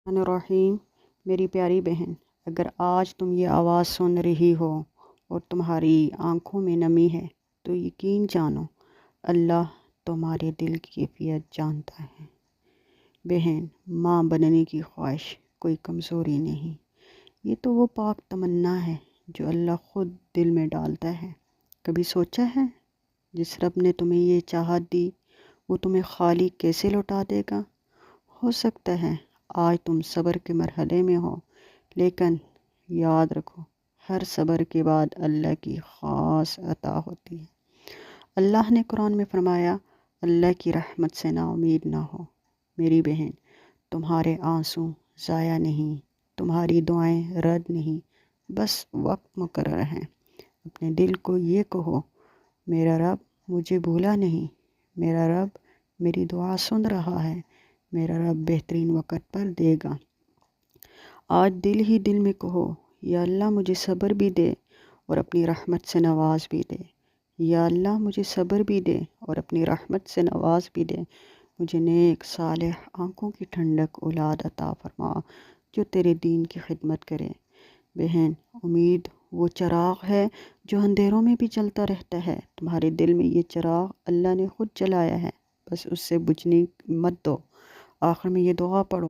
الرحیم میری پیاری بہن، اگر آج تم یہ آواز سن رہی ہو اور تمہاری آنکھوں میں نمی ہے تو یقین جانو اللہ تمہارے دل کی کیفیت جانتا ہے۔ بہن، ماں بننے کی خواہش کوئی کمزوری نہیں، یہ تو وہ پاک تمنا ہے جو اللہ خود دل میں ڈالتا ہے۔ کبھی سوچا ہے جس رب نے تمہیں یہ چاہت دی وہ تمہیں خالی کیسے لوٹا دے گا؟ ہو سکتا ہے آج تم صبر کے مرحلے میں ہو، لیکن یاد رکھو ہر صبر کے بعد اللہ کی خاص عطا ہوتی ہے۔ اللہ نے قرآن میں فرمایا، اللہ کی رحمت سے نا امید نہ ہو۔ میری بہن، تمہارے آنسو ضائع نہیں، تمہاری دعائیں رد نہیں، بس وقت مقرر ہے۔ اپنے دل کو یہ کہو، میرا رب مجھے بھولا نہیں، میرا رب میری دعا سن رہا ہے، میرا رب بہترین وقت پر دے گا۔ آج دل ہی دل میں کہو، یا اللہ مجھے صبر بھی دے اور اپنی رحمت سے نواز بھی دے۔ یا اللہ مجھے صبر بھی دے اور اپنی رحمت سے نواز بھی دے۔ مجھے نیک صالح آنکھوں کی ٹھنڈک اولاد عطا فرما جو تیرے دین کی خدمت کرے۔ بہن، امید وہ چراغ ہے جو اندھیروں میں بھی جلتا رہتا ہے۔ تمہارے دل میں یہ چراغ اللہ نے خود جلایا ہے، بس اس سے بجھنے مت دو۔ آخر میں یہ دعا پڑھو۔